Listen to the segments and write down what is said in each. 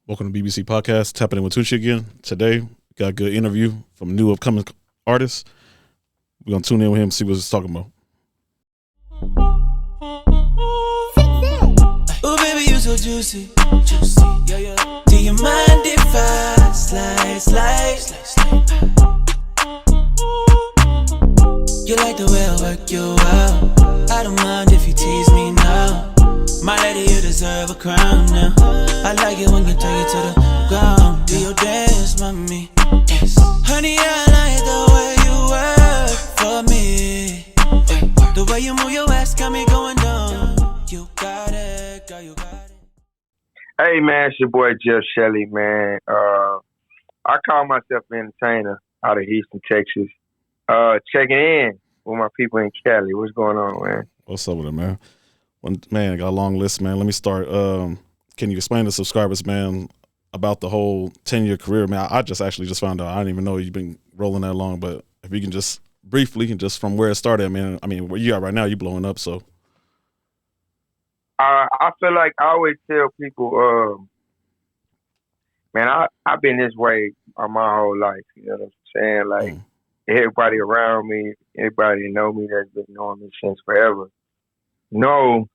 Welcome to BBC Podcast, Tapping In with Tunchi again. Today, we got a good interview from a new upcoming artist. We're going to tune in with him and see what he's talking about. Oh, baby, you so juicy. Yeah, yeah. Do you mind if I slide? You like the way I work you out. I don't mind if you tease me now. My lady, you deserve a crown now. I like it when you take it to the ground. Do your dance, mommy. Yes. Honey, I like the way you work for me. The way you move your ass got me going down. You got it, girl, you got it. Hey man, it's your boy Jeff Shelley, man. I call myself an entertainer out of Houston, Texas. Checking in with my people in Cali. What's going on, man? What's up with it, man? Man, I got a long list, man. Let me start. Can you explain to subscribers, man, about the whole 10-year career, man? I just found out. I didn't even know you've been rolling that long, but if you can just briefly, just from where it started, man. I mean, where you are right now, you blowing up, so. I feel like I always tell people, man, I've been this way my whole life. You know what I'm saying? Like, everybody around me, everybody that know me that's been knowing me since forever. No,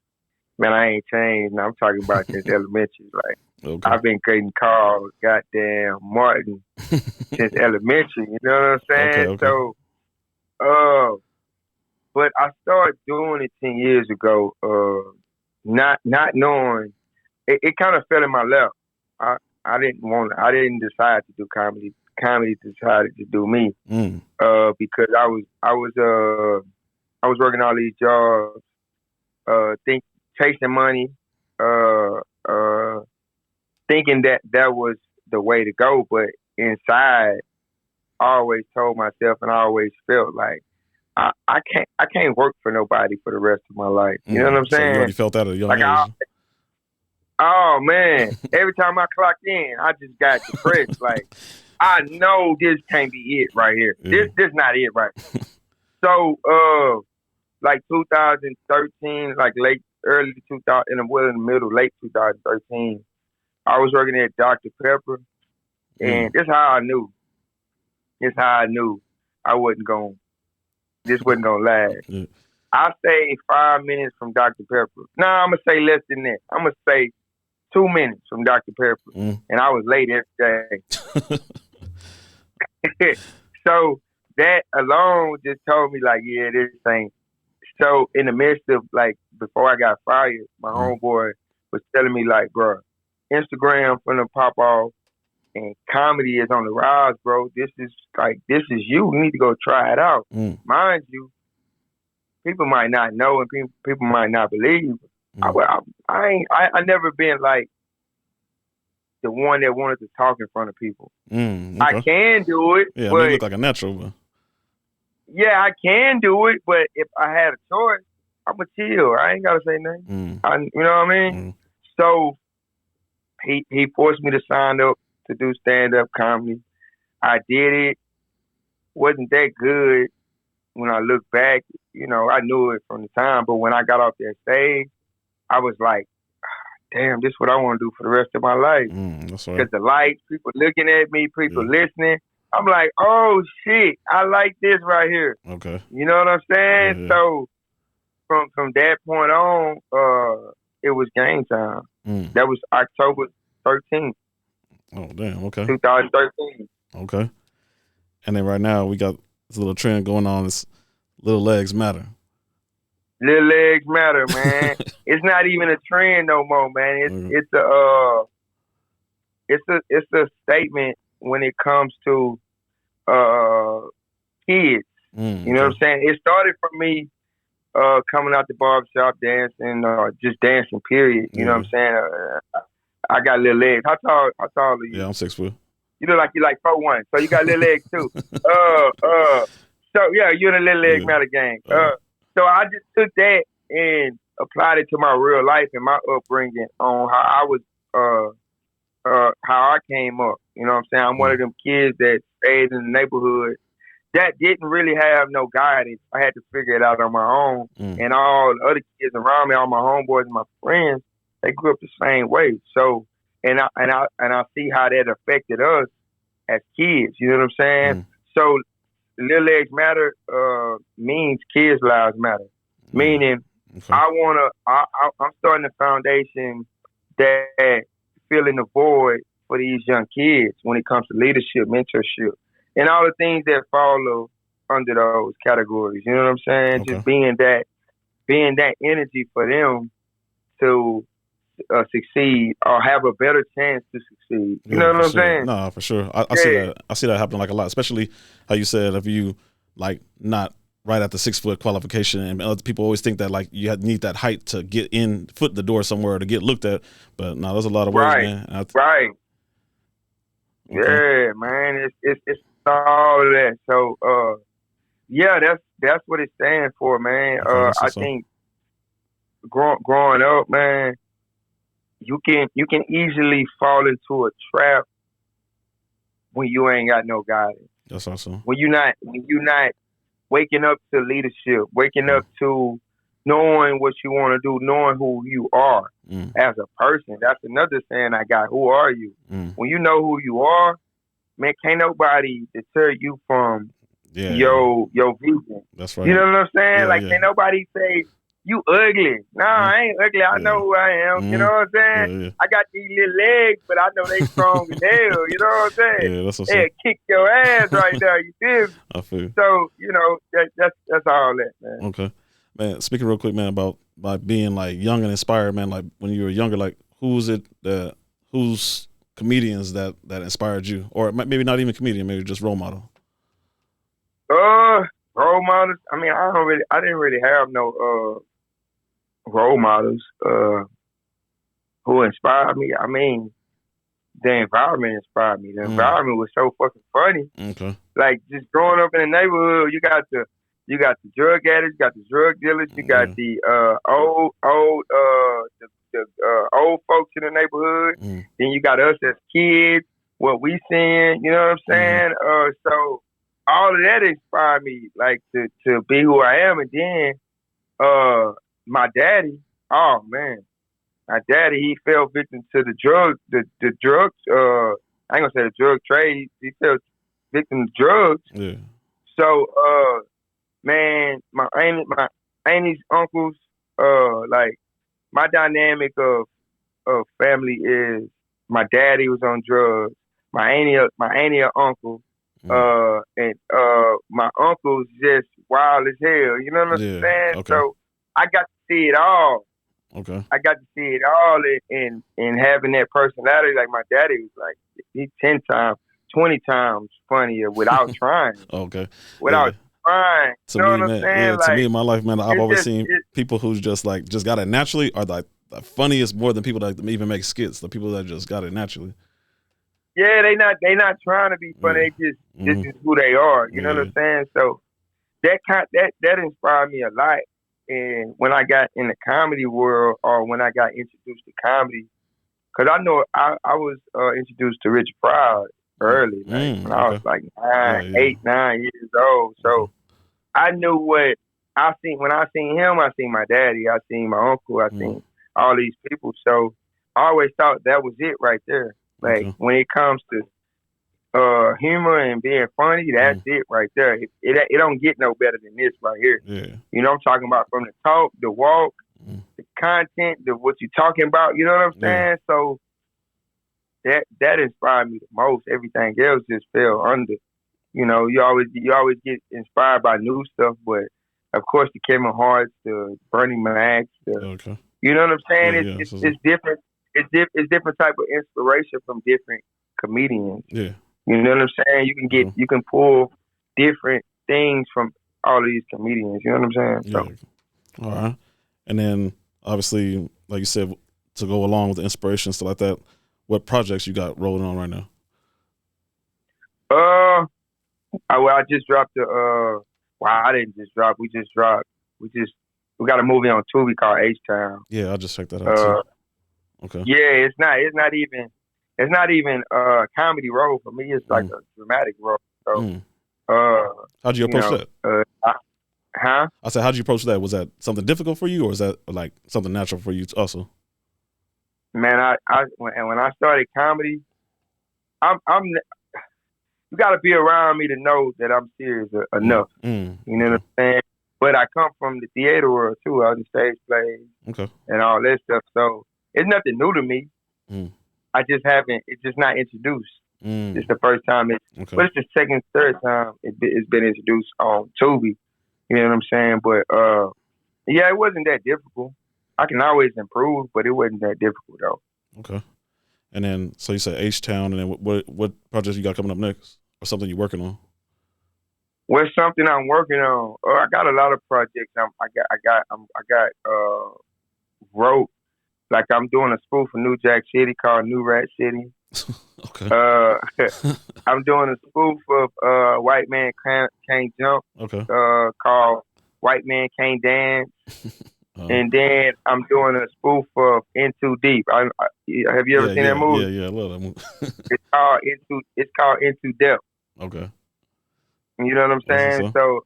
man, I ain't changed. And I'm talking about since elementary. Like, okay. I've been getting called goddamn Martin since elementary. You know what I'm saying? Okay. So, but I started doing it 10 years ago. Not knowing, it kind of fell in my lap. I didn't decide to do comedy. Comedy decided to do me. Because I was working all these jobs, chasing money, thinking that was the way to go. But inside, I always told myself, and I always felt like I can't work for nobody for the rest of my life. You know what I'm saying? So you already felt that at a young age. Oh man! Every time I clocked in, I just got depressed. Like, I know this can't be it right here. Yeah. This not it right. So, like 2013, like early 2000, in the middle, late 2013, I was working at Dr. Pepper, and this how I knew. This how I knew this wasn't gonna last. Yeah. I stayed 5 minutes from Dr. Pepper. No, I'm gonna say less than that. I'm gonna say 2 minutes from Dr. Pepper, and I was late every day. So that alone just told me, like, yeah, this ain't. So in the midst of, like, before I got fired, my homeboy was telling me, like, bro, Instagram finna pop off and comedy is on the rise, bro. This is you. You need to go try it out. Mind you, people might not know and people might not believe. I never been like the one that wanted to talk in front of people. Okay. I can do it. Yeah, you look like a natural. But... Yeah, I can do it, but if I had a choice, I'ma chill. I ain't gotta say nothing. You know what I mean? So he forced me to sign up to do stand-up comedy. I did it. Wasn't that good when I look back. You know, I knew it from the time, but when I got off that stage, I was like, damn, this is what I want to do for the rest of my life. Because the lights, people looking at me, people listening. I'm like, oh shit, I like this right here. Okay. You know what I'm saying? Yeah. So from that point on, it was game time. That was October 13th. Oh damn, okay. 2013. Okay. And then right now we got this little trend going on, this Little Legs Matter. Little legs matter, man. It's not even a trend no more, man. It's a statement when it comes to kids. You know what I'm saying? It started for me coming out the barbershop dancing, just dancing, period. You know what I'm saying? I got little legs. How tall are you? Yeah, I'm 6 foot. You look like you like 4'1", so you got little legs too. So yeah, you're in the little leg matter game. So I just took that and applied it to my real life and my upbringing on how I was, how I came up. You know what I'm saying? I'm one of them kids that stayed in the neighborhood that didn't really have no guidance. I had to figure it out on my own. And all the other kids around me, all my homeboys and my friends, they grew up the same way. So I see how that affected us as kids. You know what I'm saying? So Little Legs Matter means kids' lives matter. Meaning, I'm starting a foundation that filling the void for these young kids when it comes to leadership, mentorship, and all the things that follow under those categories. You know what I'm saying? Okay. Just being that energy for them to succeed or have a better chance to succeed. You know what I'm saying? No, for sure. I see that. I see that happening like a lot, especially how you said if you like not right at the 6 foot qualification, and other people always think that like you need that height to get in, foot in the door somewhere to get looked at. But no, there's a lot of ways, man. Right. Okay. Yeah, man. It's all of that. So yeah, that's what it stands for, man. I think growing up, man, you can easily fall into a trap when you ain't got no guidance. That's awesome. When you're not waking up to leadership, waking up to knowing what you want to do, knowing who you are as a person. That's another saying I got. Who are you? When you know who you are, man, can't nobody deter you from your vision. That's right. You know what I'm saying? Can't nobody say you ugly. No, I ain't ugly. I know who I am. You know what I'm saying? I got these little legs, but I know they strong as hell. You know what I'm saying? Yeah, that's what's up. Kick your ass right there. You feel me? I feel. So, you know, that's all that, man. Okay. Man, speaking real quick, man, about being like young and inspired, man, like when you were younger, like who's comedians that inspired you? Or maybe not even comedian, maybe just role model. Role models. I mean, I didn't really have no role models who inspired me. I mean, the environment inspired me. The environment was so fucking funny. Okay. Like just growing up in the neighborhood, you got the drug addicts, you got the drug dealers, you got the old folks in the neighborhood. Then you got us as kids, what we seeing. You know what I'm saying? So all of that inspired me, like to be who I am. And then my daddy, oh man, my daddy, he fell victim to the drugs. I ain't gonna say the drug trade. He fell victim to drugs. Yeah. So, man, my aunties, uncles, like my dynamic of family is my daddy was on drugs. My auntie or uncle, and my uncle's just wild as hell. You know what I'm saying? Okay. So I got to see it all. Okay. I got to see it all in having that personality. Like my daddy was like, he's 10 times, 20 times funnier without trying. Okay. Without trying. You know what I'm saying? Yeah, to me in my life, man, I've always seen people who just got it naturally are like the funniest more than people that even make skits. The people that just got it naturally. Yeah, they not trying to be funny. They just this is who they are. You know what I'm saying? So that inspired me a lot. And when I got in the comedy world, or when I got introduced to comedy, because I know I was introduced to Richard Pryor early, when I was like 9 years old. So I knew what I seen. When I seen him, I seen my daddy, I seen my uncle, I seen all these people. So I always thought that was it right there. Like when it comes to humor and being funny, that's it right there. It don't get no better than this right here. Yeah. You know what I'm talking about? From the talk, the walk, the content, what you're talking about. You know what I'm saying? So that inspired me the most. Everything else just fell under. You know, you always get inspired by new stuff, but of course the Kevin Hart's, the Bernie Macs, you know what I'm saying? It's different. It's different type of inspiration from different comedians. Yeah. You know what I'm saying? You can pull different things from all of these comedians. You know what I'm saying? So. All right. And then obviously, like you said, to go along with the inspiration, stuff like that, what projects you got rolling on right now? I just dropped I didn't just drop. We got a movie on Tubi called H-Town. Yeah, I just checked that out too. Okay. Yeah, it's not even a comedy role for me. It's like a dramatic role. So, how'd you approach that? I said, how'd you approach that? Was that something difficult for you, or is that like something natural for you also? Man, when I started comedy, I'm you got to be around me to know that I'm serious enough. You know what I'm saying? But I come from the theater world too. I was in stage plays and all that stuff. So it's nothing new to me. I just haven't. It's just not introduced. It's the first time. But it's the second, third time it's been introduced on Tubi. You know what I'm saying? But yeah, it wasn't that difficult. I can always improve, but it wasn't that difficult though. Okay. And then, so you said H-Town, and then what projects you got coming up next, or something you're working on? What's something I'm working on? I got a lot of projects. I got wrote, like I'm doing a spoof of New Jack City called New Rat City. Okay. I'm doing a spoof of White Man Can't Jump. Okay. Called White Man Can't Dance. And then I'm doing a spoof of In Too Deep. Have you ever seen that movie? Yeah, I love that movie. It's called Into Depth. Okay. You know what I'm saying? So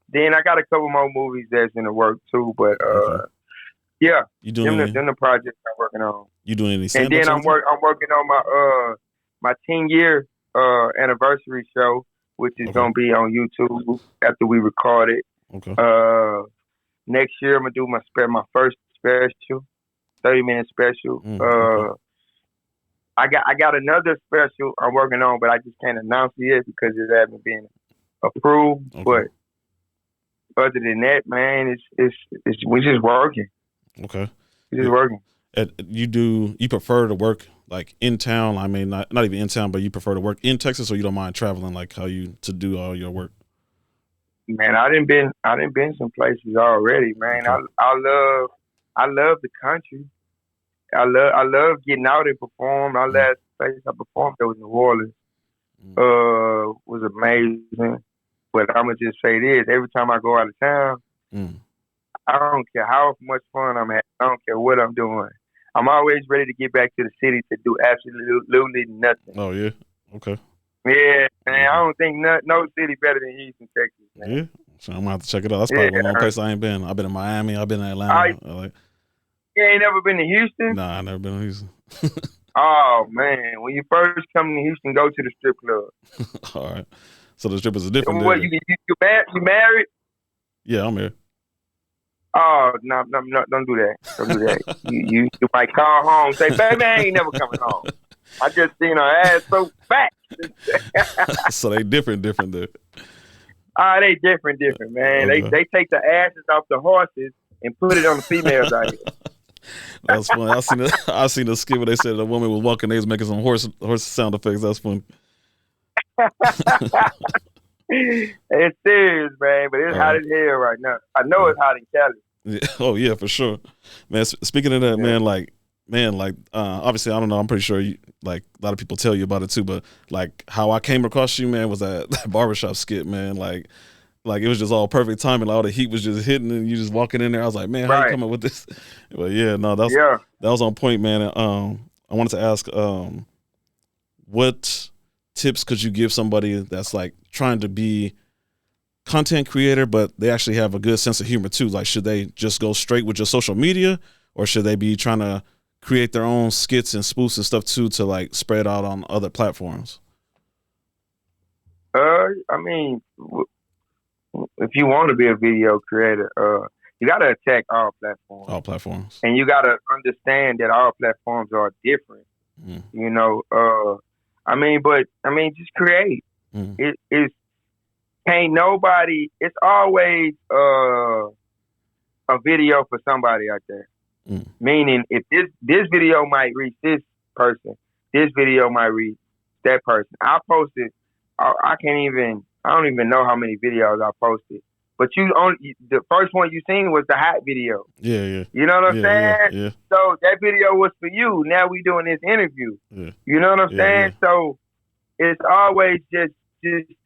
then I got a couple more movies that's in the work too, but yeah, you doing them the projects I'm working on. You doing any? And then I'm working on my 10-year anniversary show, which is gonna be on YouTube after we record it. Okay. Next year I'm gonna do my first special, 30-minute special. I got another special I'm working on, but I just can't announce it yet because it hasn't been approved. But other than that, man, we're just working. Okay. We're just working. You prefer to work like in town? I mean, not even in town, but you prefer to work in Texas, or you don't mind traveling, like how you to do all your work? Man, I done been some places already, man. I love the country. I love getting out and perform. Our last place I performed there was New Orleans. Was amazing. But I'm gonna just say this: every time I go out of town, I don't care how much fun I'm having. I don't care what I'm doing. I'm always ready to get back to the city to do absolutely nothing. Oh yeah, okay. Yeah, man. I don't think no city better than Houston, Texas. Man. Yeah, so I'm gonna have to check it out. That's probably one of the places I ain't been. I've been in Miami. I've been in Atlanta. You ain't never been to Houston? Nah, I never been to Houston. Oh man, when you first come to Houston, go to the strip club. All right. So the strip is a different. What you married? Yeah, I'm married. Oh no, don't do that. Don't do that. you might call home and say, baby, I ain't never coming home. I just seen her ass so fat. So they different there. They different, man. Okay. They take the asses off the horses and put it on the females out here. That's funny. I seen a skit where they said a woman was walking, they was making some horse sound effects. That's funny. It's serious, man, but it's hot as hell right now. I know it's hot in Cali. Yeah. Oh yeah, for sure, man. Speaking of that, man, obviously, I don't know. I'm pretty sure you, like, a lot of people tell you about it too, but like how I came across you, man, was that barbershop skit, man. Like it was just all perfect timing. Like all the heat was just hitting, and you just walking in there. I was like, man, how you coming with this? But yeah, no, that was on point, man. I wanted to ask, what tips could you give somebody that's like trying to be content creator, but they actually have a good sense of humor too? Like, should they just go straight with just social media, or should they be trying to create their own skits and spoofs and stuff too to like spread out on other platforms? I mean, if you want to be a video creator, you got to attack all platforms. All platforms. And you got to understand that all platforms are different. You know, just create. It's can't nobody. It's always a video for somebody out there. Meaning, if this video might reach this person, this video might reach that person. I posted. I don't even know how many videos I posted. But the first one you seen was the hot video. Yeah. You know what I'm saying? Yeah. So that video was for you. Now we doing this interview. Yeah. You know what I'm saying? Yeah. So it's always just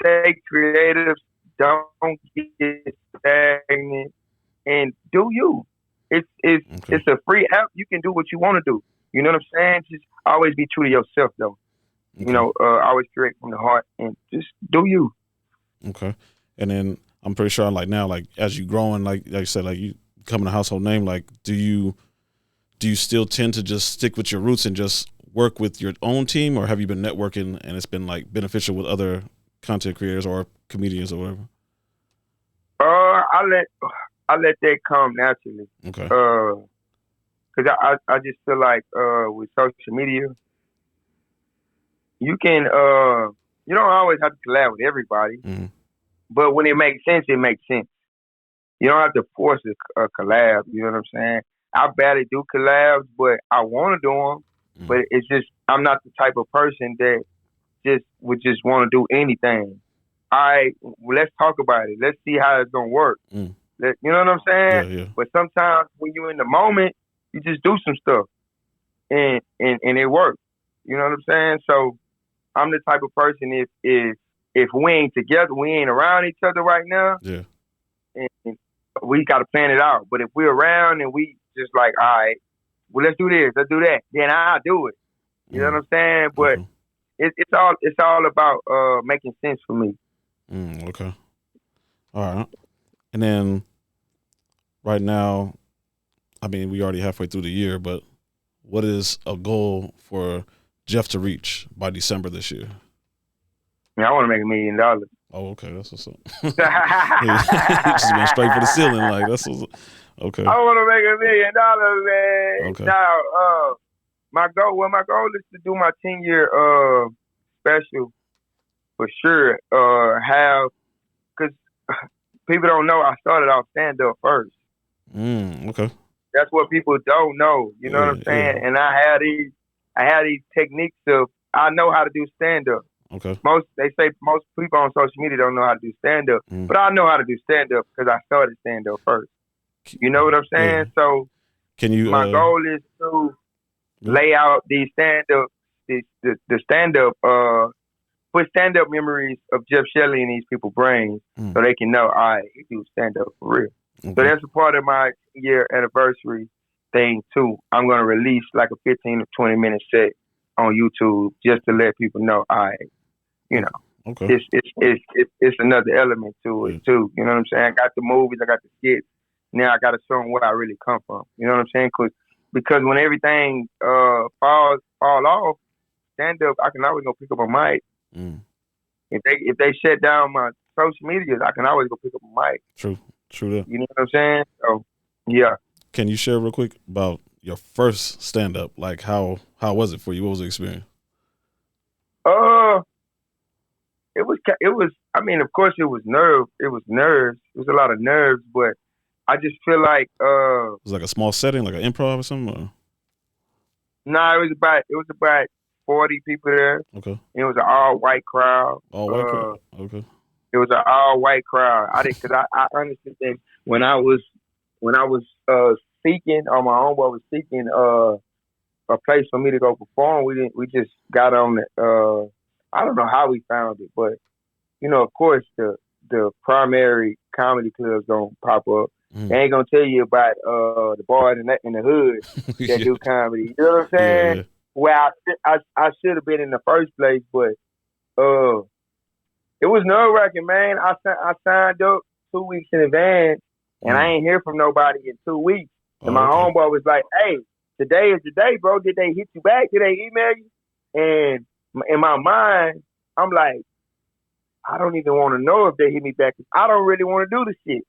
stay creative. Don't get stagnant, and do you. It's a free app. You can do what you want to do. You know what I'm saying? Just always be true to yourself, though. Okay. You know, always create from the heart and just do you. Okay. And then I'm pretty sure, like now, like as you growing, like you said, like you becoming a household name, like do you do you still tend to just stick with your roots and just work with your own team, or have you been networking and it's been like beneficial with other content creators or comedians or whatever? I let that come naturally. Okay. Cause I just feel like with social media, you can you don't always have to collab with everybody, but when it makes sense, it makes sense. You don't have to force a collab. You know what I'm saying? I barely do collabs, but I want to do them. But it's just I'm not the type of person that would just want to do anything. All right, well, let's talk about it. Let's see how it's gonna work. You know what I'm saying? Yeah. But sometimes when you're in the moment, you just do some stuff, and it works. You know what I'm saying? So I'm the type of person if we ain't together, we ain't around each other right now. Yeah. And we got to plan it out. But if we're around and we just like, all right, well, let's do this, let's do that, then I'll do it. You know what I'm saying? But it's all about making sense for me. Okay. All right. And then right now, I mean, we already halfway through the year, but what is a goal for Jeff to reach by December this year? I want to make $1 million. Oh, okay, that's what's up. Just went straight for the ceiling, like that's what's up. Okay. I want to make $1 million, man. Okay. Now, my goal is to do my 10-year special for sure. Because people don't know I started off stand-up first. Okay. That's what people don't know. You know what I'm saying? Yeah. And I had these techniques of I know how to do stand-up. Okay. They say most people on social media don't know how to do stand-up, but I know how to do stand-up because I started stand-up first. You know what I'm saying? Yeah. So, my goal is to lay out these stand-up, the stand-up, put stand-up memories of Jeff Shelley in these people's brains so they can know, all right, he do stand-up for real. Okay. So that's a part of my year anniversary thing too. I'm gonna release like a 15 to 20 minute set on YouTube just to let people know, all right, you know, okay. It's another element to it too. You know what I'm saying? I got the movies, I got the skits. Now I got to show them where I really come from. You know what I'm saying? Because when everything fall off, stand up, I can always go pick up a mic. If they shut down my social media, I can always go pick up a mic. True that. You know what I'm saying? So yeah. Can you share real quick about your first stand up? Like how was it for you? What was the experience? It was. I mean, of course, it was nerves. It was a lot of nerves, but I just feel like it was like a small setting, like an improv or something. Or? Nah, it was about 40 people there. Okay. It was an all white crowd. All white crowd. Okay. It was an all white crowd. I didn't, cause I honestly think when I was seeking, or my homeboy was seeking a place for me to go perform, we just got on it. I don't know how we found it, but you know, of course, the primary comedy clubs gonna pop up. They ain't gonna tell you about the boys in the hood that do comedy. You know what I'm saying? Yeah. Well, I should have been in the first place, but it was nerve-wracking, man. I signed up 2 weeks in advance, and I ain't hear from nobody in 2 weeks. And my homeboy was like, "Hey, today is the day, bro. Did they hit you back? Did they email you?" And in my mind, I'm like, I don't even want to know if they hit me back. I don't really want to do the shit.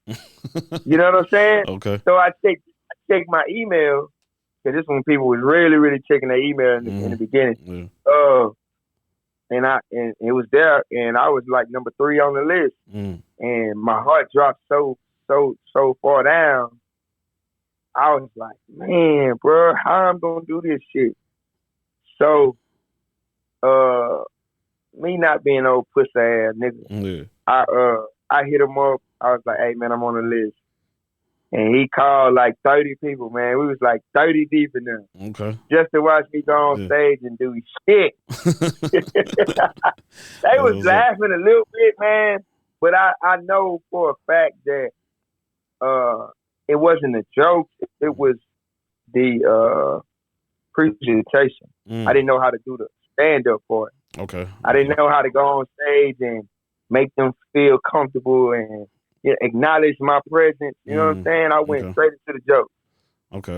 You know what I'm saying? Okay. So I check my email, because this when people was really, really checking their email in the beginning. Yeah. And it was there, and I was like number 3 on the list. And my heart dropped so far down. I was like, man, bro, how I'm gonna do this shit? So, me not being old pussy ass nigga, I hit him up. I was like, hey man, I'm on the list. And he called like 30 people, man. We was like 30 deep in there. Okay. Just to watch me go on stage and do shit. They was laughing a little bit, man. But I know for a fact that it wasn't a joke. It was the presentation. I didn't know how to do the stand-up for it. Okay. I didn't know how to go on stage and make them feel comfortable and acknowledge my presence. You know what I'm saying? I went straight into the joke. Okay.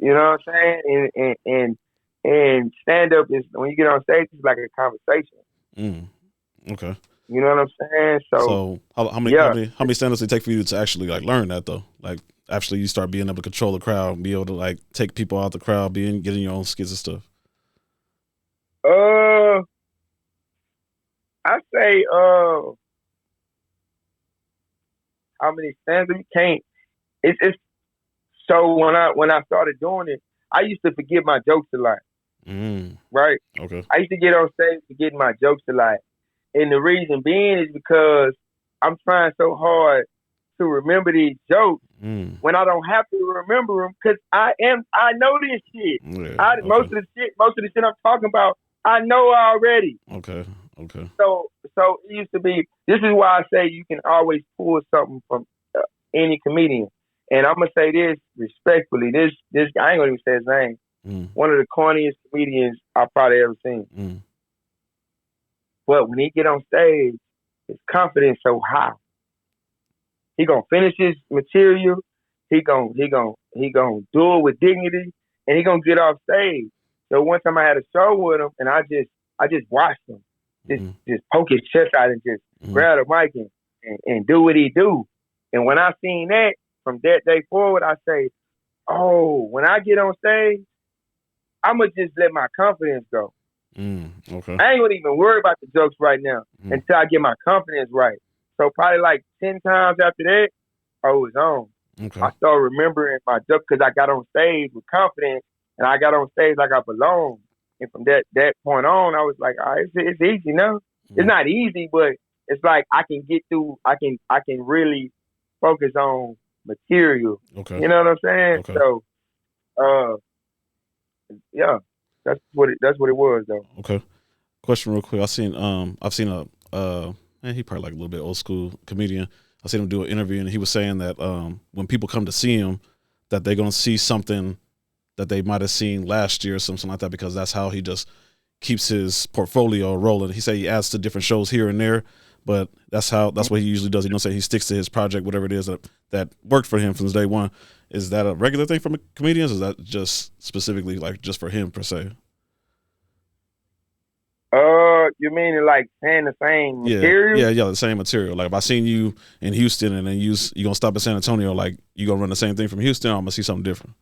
You know what I'm saying? And stand up is when you get on stage, it's like a conversation. Okay. You know what I'm saying? So how many stand-ups did it take for you to actually like learn that though? Like actually you start being able to control the crowd, be able to like take people out the crowd, getting your own skits and stuff. I say how many stand-ups you can't. It's so when I started doing it, I used to forget my jokes a lot. Right? Okay. I used to get on stage forgetting my jokes a lot. And the reason being is because I'm trying so hard to remember these jokes when I don't have to remember them because I know this shit. Yeah, okay. Most of the shit I'm talking about, I know already. Okay. So it used to be. This is why I say you can always pull something from any comedian. And I'm gonna say this respectfully. This I ain't gonna even say his name. One of the corniest comedians I probably ever seen. But when he get on stage, his confidence so high. He gonna finish his material. He gonna do it with dignity, and he gonna get off stage. So one time I had a show with him, and I just watched him, just poke his chest out and just grab the mic and do what he do. And when I seen that, from that day forward, I say, oh, when I get on stage, I'ma just let my confidence go. Okay. I ain't gonna even worry about the jokes right now until I get my confidence right. So probably like 10 times after that, I was on. Okay. I started remembering my jokes because I got on stage with confidence and I got on stage like I belong. And from that point on, I was like, all right, it's easy now. It's not easy, but it's like I can get through. I can really focus on material. Okay. You know what I'm saying? Okay. So, yeah. That's what it was though. Okay. Question real quick. I've seen a he probably like a little bit old school comedian. I seen him do an interview and he was saying that when people come to see him, that they're gonna see something that they might have seen last year or something like that, because that's how he just keeps his portfolio rolling. He said he adds to different shows here and there, but that's what he usually does. You know, say he sticks to his project, whatever it is that worked for him from day one. Is that a regular thing for comedians? Or is that just specifically like just for him per se? You mean like saying the same material? Yeah, the same material. Like if I seen you in Houston and then you gonna stop in San Antonio, like you gonna run the same thing from Houston, or I'm gonna see something different?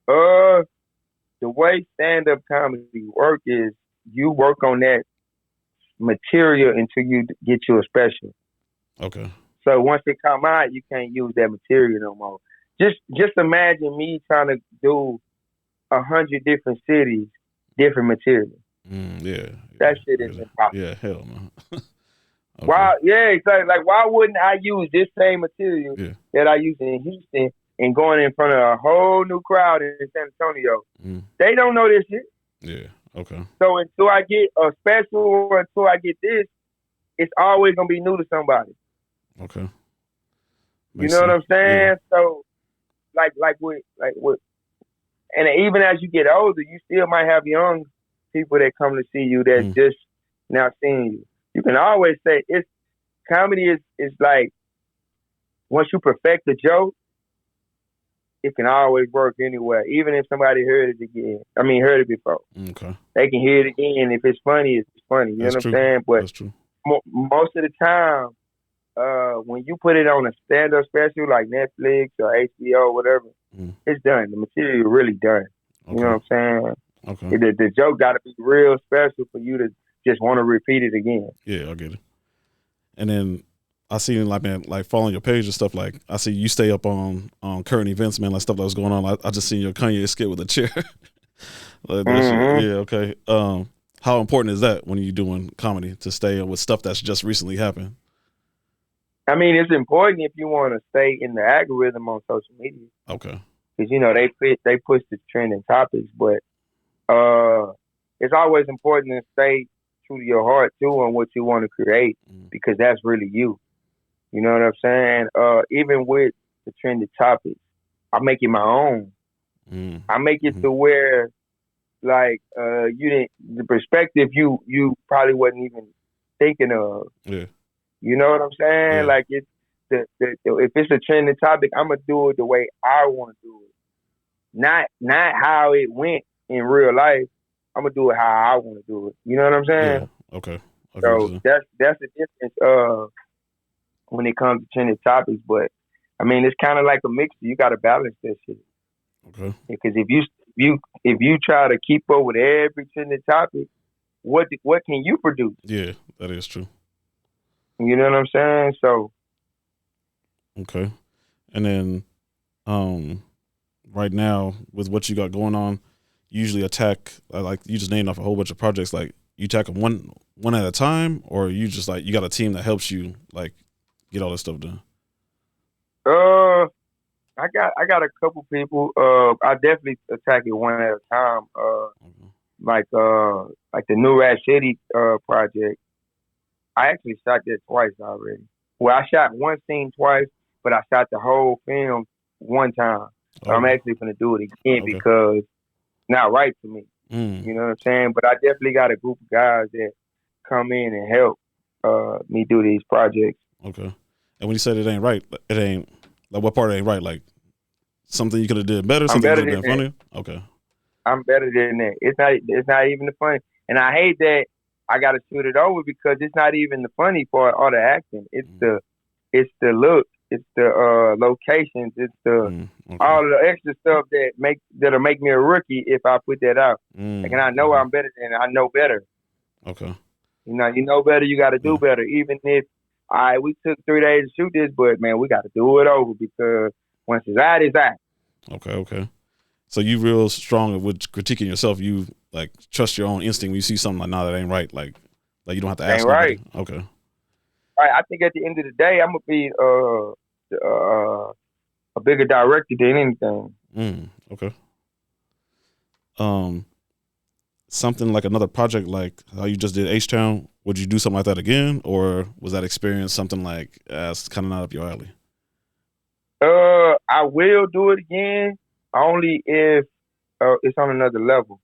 The way stand-up comedy work is you work on that material until you get you a special. Okay. So once it come out, you can't use that material no more. Just imagine me trying to do 100 different cities, different material. That shit is impossible. Yeah, hell no. Okay. Why? Yeah, exactly. Like, why wouldn't I use this same material that I use in Houston and going in front of a whole new crowd in San Antonio? They don't know this shit. Yeah. Okay. So until I get a special or until I get this, it's always gonna be new to somebody. Okay. You know what I'm saying? Yeah. So, like with, and even as you get older, you still might have young people that come to see you that just now seeing you. You can always say comedy is like once you perfect the joke, it can always work anywhere. Even if somebody heard it before. Okay. They can hear it again. If it's funny, it's funny. You know what I'm saying? But that's true. Most of the time, when you put it on a stand-up special like Netflix or HBO or whatever, it's done. The material really done. Okay. You know what I'm saying? Okay. The joke got to be real special for you to just want to repeat it again. Yeah, I get it. And then I see like following your page and stuff. Like I see you stay up on current events, man. Like stuff that was going on. I just seen your Kanye skit with a chair. Like that shit. Yeah. Okay. How important is that when you're doing comedy to stay with stuff that's just recently happened? I mean, it's important if you want to stay in the algorithm on social media. Okay. Because they push the trending topics, but it's always important to stay true to your heart too on what you want to create, because that's really you. You know what I'm saying? Even with the trending topics, I make it my own. I make it to where, like, the perspective you probably wasn't even thinking of. Yeah. You know what I'm saying? Yeah. Like, it's if it's a trending topic, I'm gonna do it the way I want to do it. not how it went in real life. I'm gonna do it how I want to do it. You know what I'm saying? Yeah. Okay. So that's the difference when it comes to trending topics. But I mean, it's kind of like a mixture. You got to balance that shit. Okay. Because if you try to keep up with every trending topic, what can you produce? Yeah, that is true. You know what I'm saying? So okay, and then right now with what you got going on, you usually attack like you just named off a whole bunch of projects. Like you tackle one at a time, or you just like you got a team that helps you like get all this stuff done. I got a couple people. I definitely attack it one at a time. Like the new Rat City project. I actually shot that twice already. Well, I shot one scene twice, but I shot the whole film one time. So I'm actually gonna do it again because it's not right for me. You know what I'm saying? But I definitely got a group of guys that come in and help me do these projects. Okay. And when you said it ain't right, it ain't like what part ain't right? Like something you could have did better, something you could have done funnier? Okay. I'm better than that. It's not even the funny. And I hate that I gotta shoot it over because it's not even the funny part or the acting. It's the look, it's the locations, it's the all the extra stuff that'll make me a rookie if I put that out. Like, and I know I'm better than I know better. Okay. You know better, you gotta do better. Even if we took 3 days to shoot this, but man, we gotta do it over because once it's out, it's out. Okay. So you real strong with critiquing yourself. You like trust your own instinct when you see something like, nah, that ain't right. Like you don't have to ask. Ain't right. Okay. Right. I think at the end of the day, I'm gonna be a bigger director than anything. Okay. Something like another project, like how you just did H-Town. Would you do something like that again, or was that experience something like that's kind of not up your alley? I will do it again, only if it's on another level.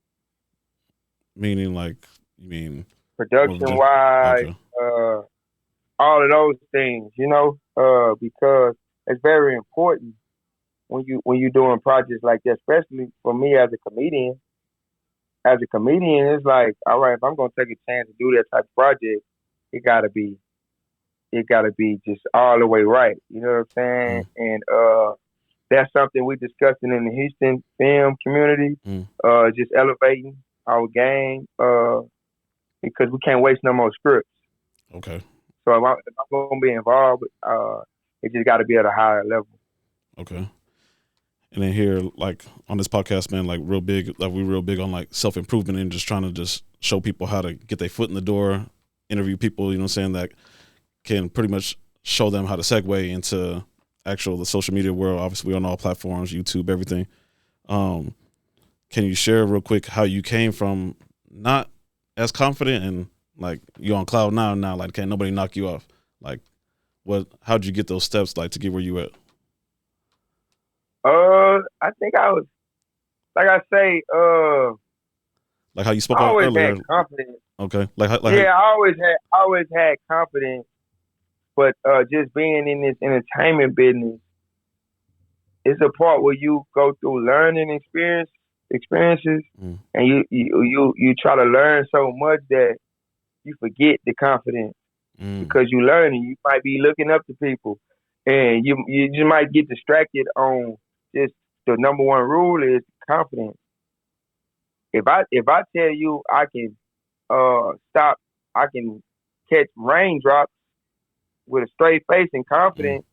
Meaning, like, you mean production wise, all of those things, because it's very important when you're doing projects like that, especially for me as a comedian. As a comedian, it's like, all right, if I'm gonna take a chance to do that type of project, it gotta be just all the way right. You know what I'm saying? And that's something we're discussing in the Houston film community. Just elevating our game because we can't waste no more scripts. Okay. So if I'm gonna be involved, it just got to be at a higher level. Okay. And then here, like on this podcast, man, like we're real big on like self-improvement and just trying to just show people how to get their foot in the door, interview people, you know what I'm saying, that can pretty much show them how to segue into the social media world. Obviously, we're on all platforms, YouTube, everything. Can you share real quick how you came from not as confident and like you're on cloud now, like can't nobody knock you off? Like how'd you get those steps like to get where you at? I think I was, like I say, like how you spoke about earlier. Had confidence. Okay. Like I always had confidence, but just being in this entertainment business, it's a part where you go through learning experiences, and you try to learn so much that you forget the confidence because you learn and you might be looking up to people, and you just might get distracted on just the number one rule is confidence. If I tell you I can I can catch raindrops with a straight face and confidence,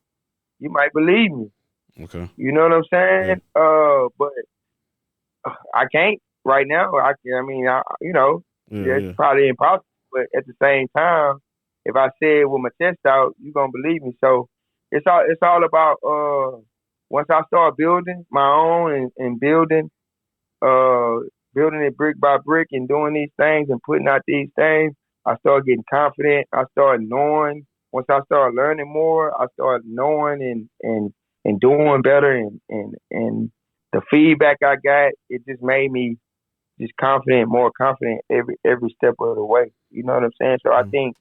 you might believe me. Okay. You know what I'm saying? Yeah. But I can't right now. It's probably impossible. But at the same time, if I say it with my chest out, you're gonna believe me. So it's all about once I start building my own and building it brick by brick and doing these things and putting out these things, I start getting confident. I start knowing. Once I start learning more, I start knowing and doing better and the feedback I got, it just made me just more confident every step of the way. You know what I'm saying? So I think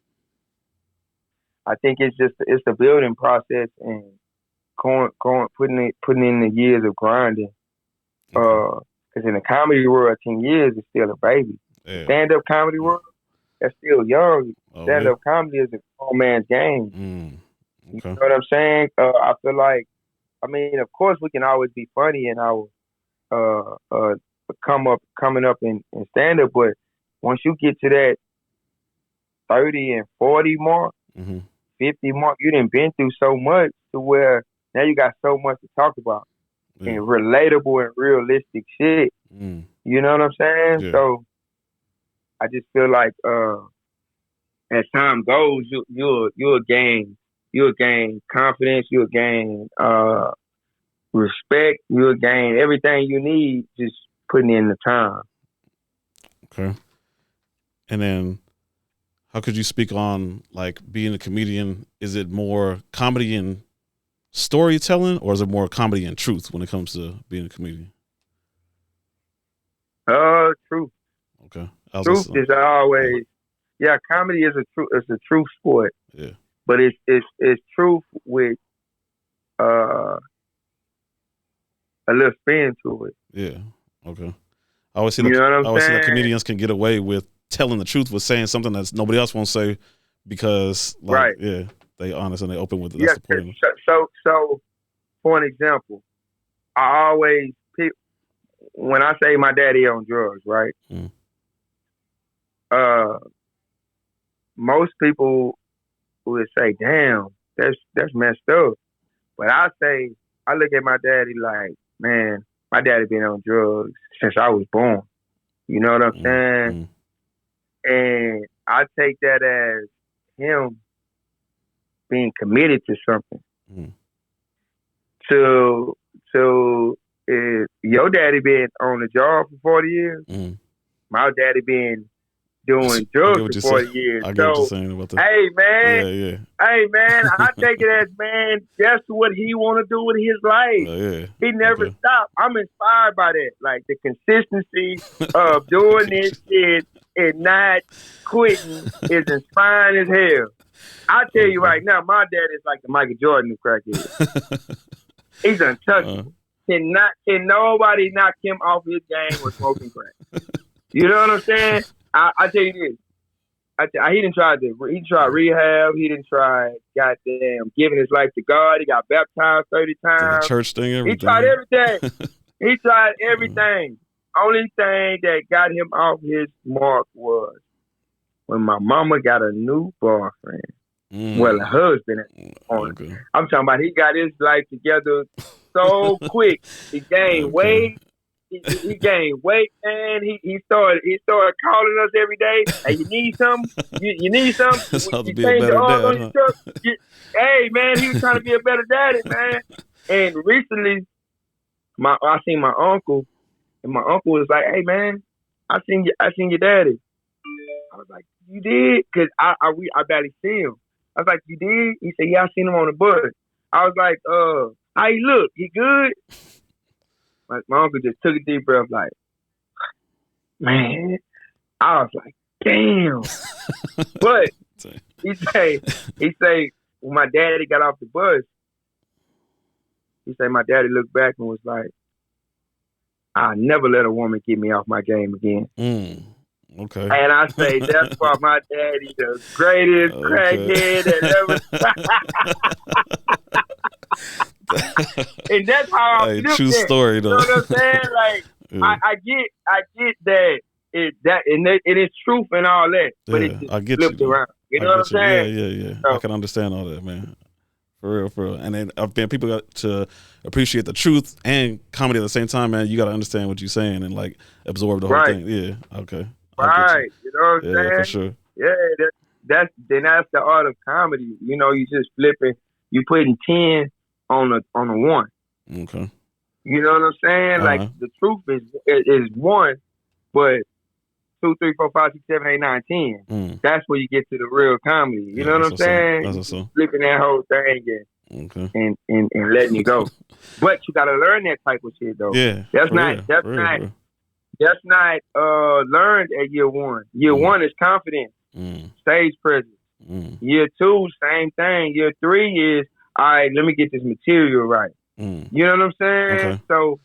it's the building process and putting in the years of grinding. Because in the comedy world, 10 years is still a baby. Yeah. Stand-up comedy world, that's still young. Stand-up comedy is a grown man's game. Okay. You know what I'm saying? I feel like, I mean, of course, we can always be funny in our coming up in stand-up, but once you get to that 30 and 40 mark, 50 mark, you done been through so much to where now you got so much to talk about and relatable and realistic shit. You know what I'm saying? Yeah. So I just feel like as time goes, you'll gain confidence, you'll gain respect, you'll gain everything you need just putting in the time. Okay. And then how could you speak on like being a comedian? Is it more comedy and storytelling, or is it more comedy and truth when it comes to being a comedian? Truth. Okay. Truth is always, comedy is it's a true sport. Yeah. But it's truth with a little spin to it. Yeah. Okay. I always see see that comedians can get away with telling the truth, with saying something that nobody else won't say because, they honest and they open with it. That's the point. So, for an example, I always pick, when I say my daddy on drugs, right? Most people would say, "Damn, that's messed up," but I look at my daddy like, man, my daddy been on drugs since I was born. You know what I'm saying? And I take that as him being committed to something. So if your daddy been on the job for 40 years, my daddy been doing drugs for 40 years. I get what you're saying about that. Hey man, I take it as, man, that's what he want to do with his life. He never stopped. I'm inspired by that. Like the consistency of doing this shit and not quitting is inspiring as hell. I tell you right now, my dad is like the Michael Jordan of crackhead. He's untouchable. Can nobody knock him off his game with smoking crack? You know what I'm saying? I tell you this. He didn't try rehab. He didn't try goddamn giving his life to God. He got baptized 30 times. The church thing, everything. He tried everything. Only thing that got him off his mark was when my mama got a new boyfriend. Well, a husband at the point. Okay. I'm talking about he got his life together so quick. He gained weight. He gained weight, man. He started calling us every day. Hey, you need something? You need something? That's how to be a better dad. Huh? Hey, man, he was trying to be a better daddy, man. And recently, I seen my uncle, and my uncle was like, "Hey, man, I seen your daddy." I was like, "You did?" Because I barely see him. I was like, "You did?" He said, "Yeah, I seen him on the bus." I was like, how he look? He good?" My uncle just took a deep breath, like, man. I was like, damn. But he say, when my daddy got off the bus, he said my daddy looked back and was like, "I never let a woman get me off my game again." Okay. And I say, that's why my daddy the greatest crackhead that ever. And that's how I feel. True story, though. You know what I'm saying? Like, I get that it is truth and all that, but it just flipped around. You know what I'm saying? Yeah. So, I can understand all that, man. For real. And then people got to appreciate the truth and comedy at the same time, man. You got to understand what you're saying and like absorb the whole thing. Yeah. Okay. Right. You know what I'm saying? For sure. Yeah. That's the art of comedy. You know, you just flipping. You putting 10 on a 1. Okay. You know what I'm saying? Like the truth is 1, but 2, 3, 4, 5, 6, 7, 8, 9, 10. That's where you get to the real comedy. You know what I'm saying? That's flipping that whole thing and letting you go. But you gotta learn that type of shit though. Yeah. That's not learned at year 1. Year 1 is confidence, stage presence. Year 2, same thing. Year 3 is, all right, let me get this material right. You know what I'm saying? Okay. So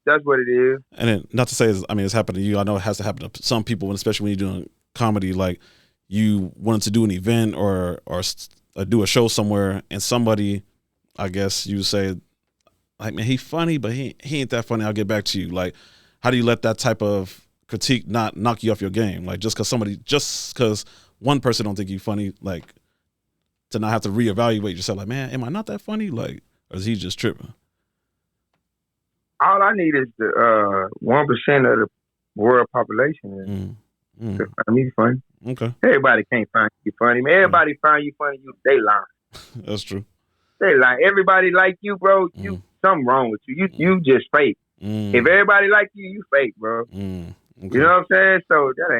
that's what it is. And then, not to say, it's happened to you. I know it has to happen to some people, and especially when you're doing comedy. Like, you wanted to do an event or do a show somewhere, and somebody, I guess you would say, like, man, he funny, but he ain't that funny. I'll get back to you. Like, how do you let that type of critique not knock you off your game? Like, just because one person don't think you funny, like, to not have to reevaluate yourself. Like, man, am I not that funny? Like, or is he just tripping? All I need is the 1% of the world population to find me funny. Okay. Everybody can't find you funny, man. Everybody find you funny, they lying. That's true. They lying. Everybody like you, bro. You something wrong with you. You just fake. If everybody like you, you fake, bro. Okay. You know what I'm saying? So that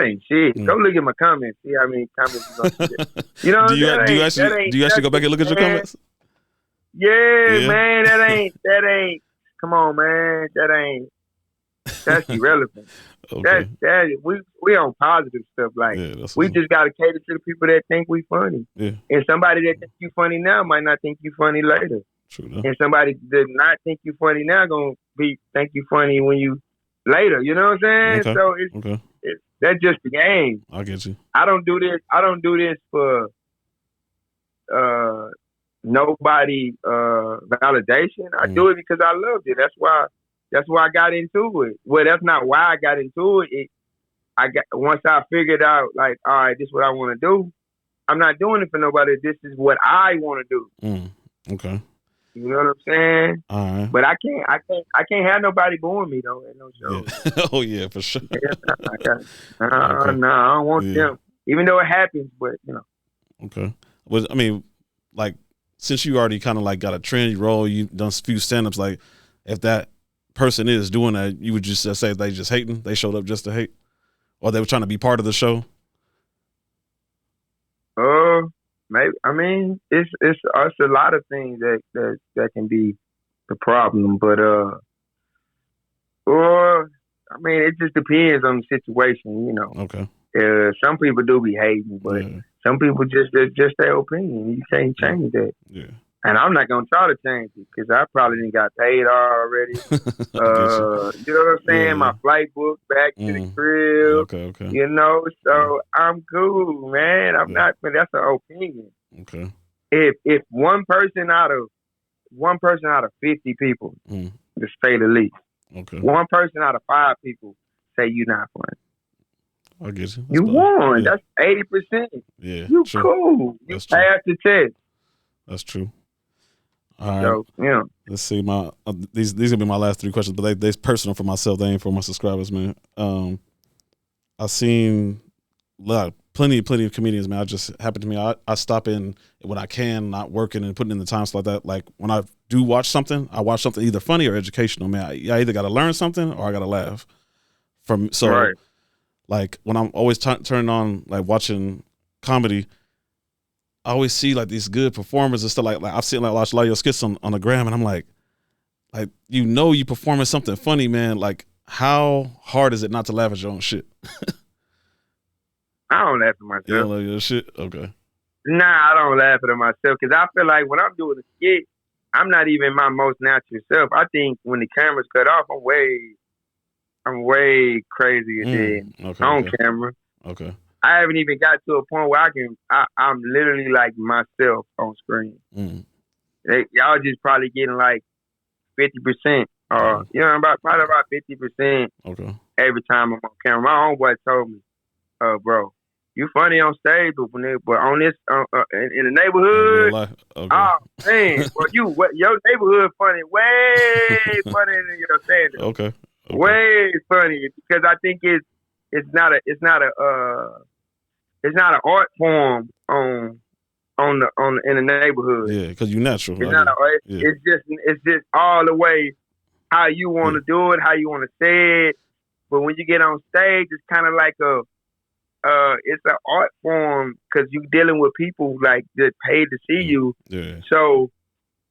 ain't shit. Go look at my comments. See how many comments you gonna get. You know, do you actually go back and look at your comments? Yeah, man. That ain't. Come on, man. That's irrelevant. Okay. We on positive stuff. Like, we just gotta cater to the people that think we funny. Yeah. And somebody that think you funny now might not think you funny later. True enough. And somebody that not think you funny now gonna think you funny when you later. You know what I'm saying? Okay. So that's just the game. I get you. I don't do this for nobody validation. I do it because I loved it. That's why I got into it. Well, that's not why I got into it. Once I figured out, like, all right, this is what I want to do. I'm not doing it for nobody. This is what I want to do. Okay. You know what I'm saying? All right. But I can't have nobody booing me though. Ain't no show. Yeah. Oh yeah, for sure. No, I don't want them. Even though it happens, but you know. Okay. Well, I mean, like, since you already kind of like got a trendy role, you've done a few stand-ups. Like, if that person is doing that, you would just say they just hating? They showed up just to hate, or they were trying to be part of the show? Maybe. I mean, it's a lot of things that can be the problem, but or I mean, it just depends on the situation, you know. Okay. Some people do be hating, but some people just their opinion. You can't change that. Yeah. And I'm not gonna try to change it because I probably didn't got paid already. You know what I'm saying? Yeah. My flight book back to the crib. Okay. You know, so I'm cool, man. I'm not. But that's an opinion. Okay. If one person out of 50 people, to say the least, one person out of 5 people say you're not funny. I guess you. You won. That's 80%. Yeah. You cool. You passed the test. That's true. All right. So, yeah. Let's see. These gonna be my last 3 questions, but they're personal for myself. They ain't for my subscribers, man. I've seen plenty of comedians, man. It just happened to me. I stop in when I can, not working and putting in the time like that. Like, when I do watch something, I watch something either funny or educational, man. I either got to learn something or I got to laugh. Like, when I'm always turning on, like, watching comedy, I always see like these good performers and stuff. Like I've seen like watch a lot of your skits on the gram, and I'm like you performing something funny, man. Like, how hard is it not to laugh at your own shit? I don't laugh at myself. You don't laugh at your shit? Okay. Nah, I don't laugh at myself because I feel like when I'm doing a skit, I'm not even my most natural self. I think when the camera's cut off, I'm way crazier than on camera. Okay. I haven't even got to a point where I'm literally like myself on screen. Y'all just probably getting like 50%, or you know, probably about 50%. Okay. Every time I'm on camera, my homeboy told me, "Bro, you funny on stage, but on this in the neighborhood, oh man, well your neighborhood funny, way funnier than your stand-up. Okay. Way funny because I think it's not an art form in the neighborhood. Yeah, because you're natural. It's not it's just all the way how you want to do it, how you want to say it. But when you get on stage, it's kind of like it's an art form because you're dealing with people like that paid to see you. Yeah. So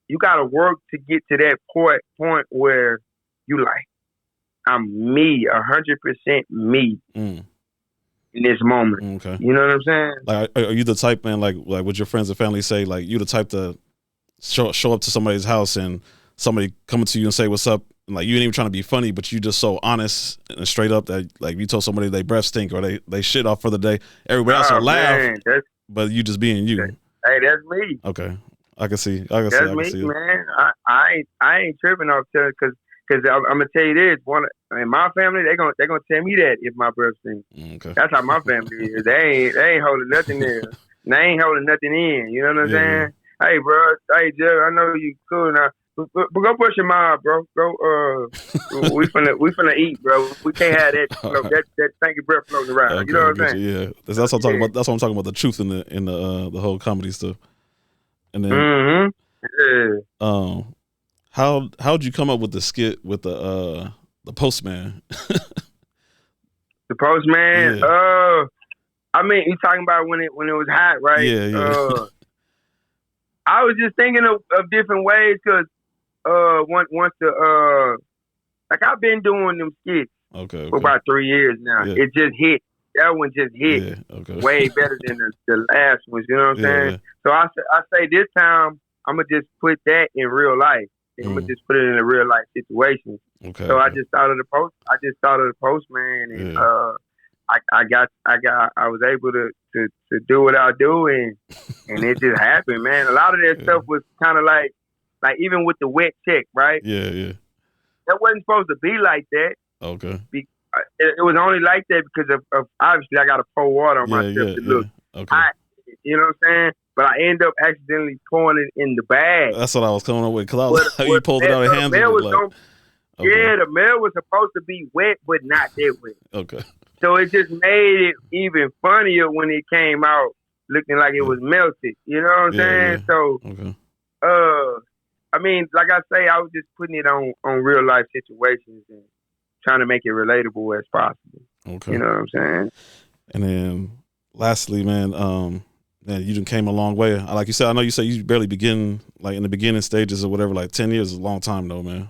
you got to work to get to that point where you like, I'm me, 100% me. In this moment. Okay. You know what I'm saying? Like, are you the type, man, like would your friends and family say, like, you the type to show up to somebody's house and somebody coming to you and say, what's up, like you ain't even trying to be funny, but you just so honest and straight up that like you told somebody they breath stink or they shit off for the day. Everybody else will laugh, but you just being you. Hey, that's me. Okay, I can see. That's me, man. I ain't tripping off because I'm gonna tell you this. In my family, they gonna tell me that if my breath stinks. Okay. That's how my family is. They ain't holding nothing there. They ain't holding nothing in. You know what I'm saying? Hey, bro. Hey, Jeff. I know you cool now. But go push your mouth, bro. Go. We finna eat, bro. We can't have that that stinky breath floating around. Okay, you know what I'm saying? Yeah, that's what I'm talking about. That's what I'm talking about. The truth in the whole comedy stuff. And then, how'd you come up with the skit with the postman? The postman. Yeah. I mean, you talking about when it was hot, right? Yeah. I was just thinking of different ways because once like I've been doing them skits for about 3 years now. Yeah. It just hit. That one just hit way better than the last ones. You know what I'm saying? Yeah. So I say this time I'm gonna just put that in real life. I'm gonna just put it in a real life situation. Okay. So I just thought of the post. I just thought of the postman, and I was able to do what I do, and it just happened, man. A lot of that stuff was kind of like even with the wet check, right? Yeah. That wasn't supposed to be like that. Okay. It was only like that because of obviously I got to pour water on myself to look hot. You know what I'm saying? But I end up accidentally pouring it in the bag. That's what I was coming up with because you pulled it out of your hands. Yeah, the mail was supposed to be wet, but not that wet. Okay. So it just made it even funnier when it came out looking like it was melted. You know what I'm saying? Yeah. So, I mean, like I say, I was just putting it on real life situations and trying to make it relatable as possible. Okay. You know what I'm saying? And then lastly, man, you done came a long way. Like you said, I know you say you barely begin, like in the beginning stages or whatever, like 10 years is a long time though, man.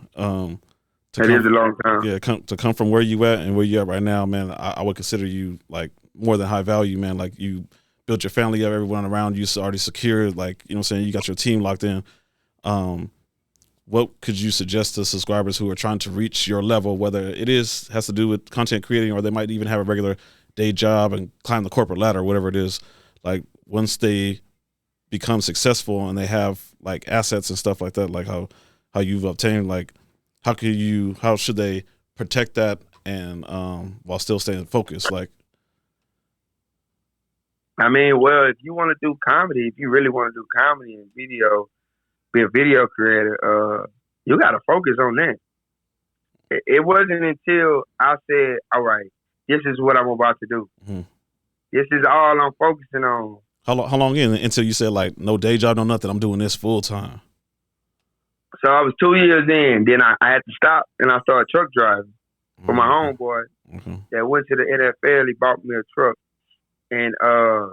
It is a long time. Yeah, to come from where you at and where you at right now, man, I would consider you like more than high value, man. Like you built your family up, everyone around you already secured, like, you know what I'm saying, you got your team locked in. What could you suggest to subscribers who are trying to reach your level, whether it has to do with content creating or they might even have a regular day job and climb the corporate ladder, whatever it is, like once they become successful and they have like assets and stuff like that, like how you've obtained, like how should they protect that and while still staying focused? Like, I mean, well, if you want to do comedy, if you really want to do comedy and video, be a video creator, you got to focus on that. It wasn't until I said, all right, this is what I'm about to do. Mm-hmm. This is all I'm focusing on. How long in until you said like no day job, no nothing, I'm doing this full time? So I was 2 years in. Then I had to stop and I started truck driving for my homeboy that went to the NFL. He bought me a truck. And I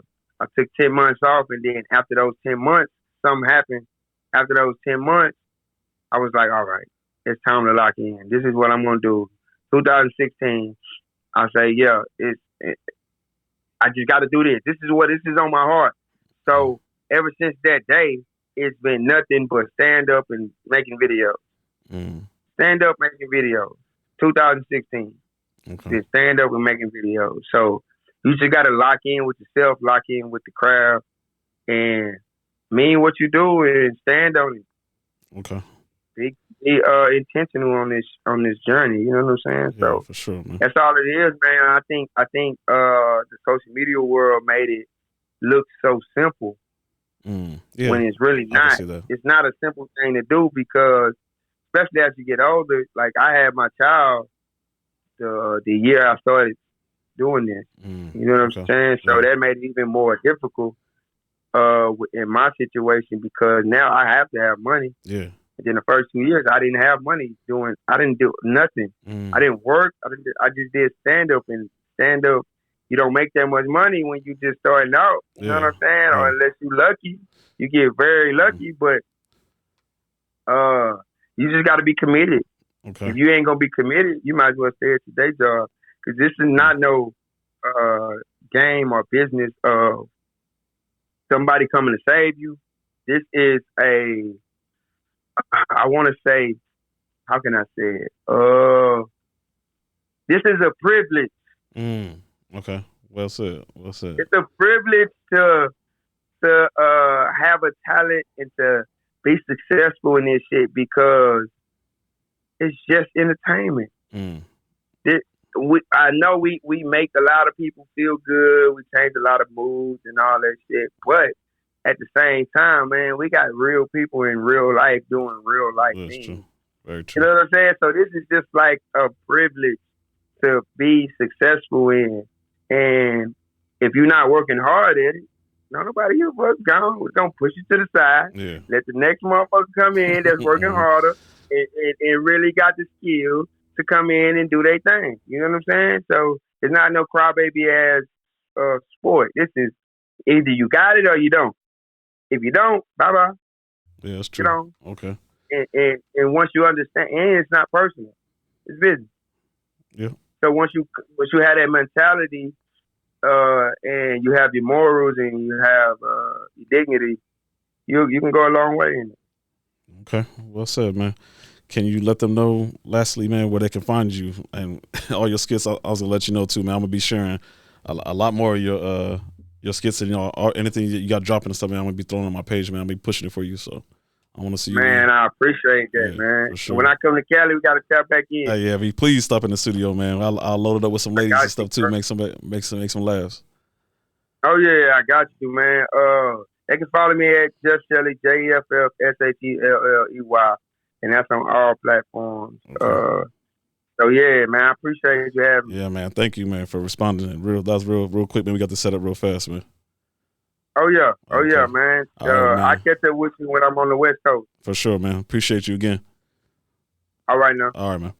took 10 months off. And then after those 10 months, something happened. After those 10 months, I was like, all right, it's time to lock in. This is what I'm going to do. 2016, I say, yeah, I just got to do this. This is on my heart. So ever since that day, it's been nothing but stand up and making videos. Stand up, making videos. 2016. Just stand up and making videos. So you just got to lock in with yourself, lock in with the crowd, and mean what you do and stand on it. Okay. Be intentional on this journey. You know what I'm saying? Yeah, so for sure, man. That's all it is, man. I think the social media world made it look so simple. Yeah, when it's really not. It's not a simple thing to do because, especially as you get older, like I had my child the year I started doing this. You know what I'm saying? So that made it even more difficult in my situation because now I have to have money. Yeah. And then the first 2 years I didn't have money I didn't do nothing. I didn't work. I just did stand up, and stand up, you don't make that much money when you just starting out. You know what I'm saying? Or unless you're lucky. You get very lucky, but you just got to be committed. Okay. If you ain't going to be committed, you might as well stay at your day job because this is not no game or business of somebody coming to save you. This is I want to say, how can I say it? This is a privilege. Okay. Well said. Well said. It's a privilege to have a talent and to be successful in this shit because it's just entertainment. I know we make a lot of people feel good. We change a lot of moods and all that shit. But at the same time, man, we got real people in real life doing real life things. True. Very true. You know what I'm saying? So this is just like a privilege to be successful in. And if you're not working hard at it, nobody here was gone. We're going to push you to the side. Yeah. Let the next motherfucker come in that's working harder and really got the skill to come in and do their thing. You know what I'm saying? So it's not no crybaby ass sport. This is either you got it or you don't. If you don't, bye-bye. Yeah, that's true. You know? Okay. And once you understand, and it's not personal. It's business. Yeah. So once you have that mentality, and you have your morals and you have your dignity, you can go a long way in it. Okay, well said, man. Can you let them know, lastly, man, where they can find you and all your skits? I was gonna let you know too, man. I'm gonna be sharing a lot more of your skits and anything you got dropping and stuff, man. I'm gonna be throwing on my page, man. I'm gonna be pushing it for you, so I want to see you. Man, I appreciate that, man. Sure. When I come to Cali, we got to tap back in. Hey, yeah, please stop in the studio, man. I'll load it up with some ladies and stuff too. Make some laughs. Oh yeah, I got you, man. They can follow me at Jeff Shelley, JEFFSHELLEY, and that's on all platforms. Okay. So yeah, man, I appreciate you having me. Yeah, man. Thank you, man, for responding. That was real quick, man. We got this set up real fast, man. Oh yeah, man. Right, man. I catch up with you when I'm on the West Coast. For sure, man. Appreciate you again. All right, now. All right, man.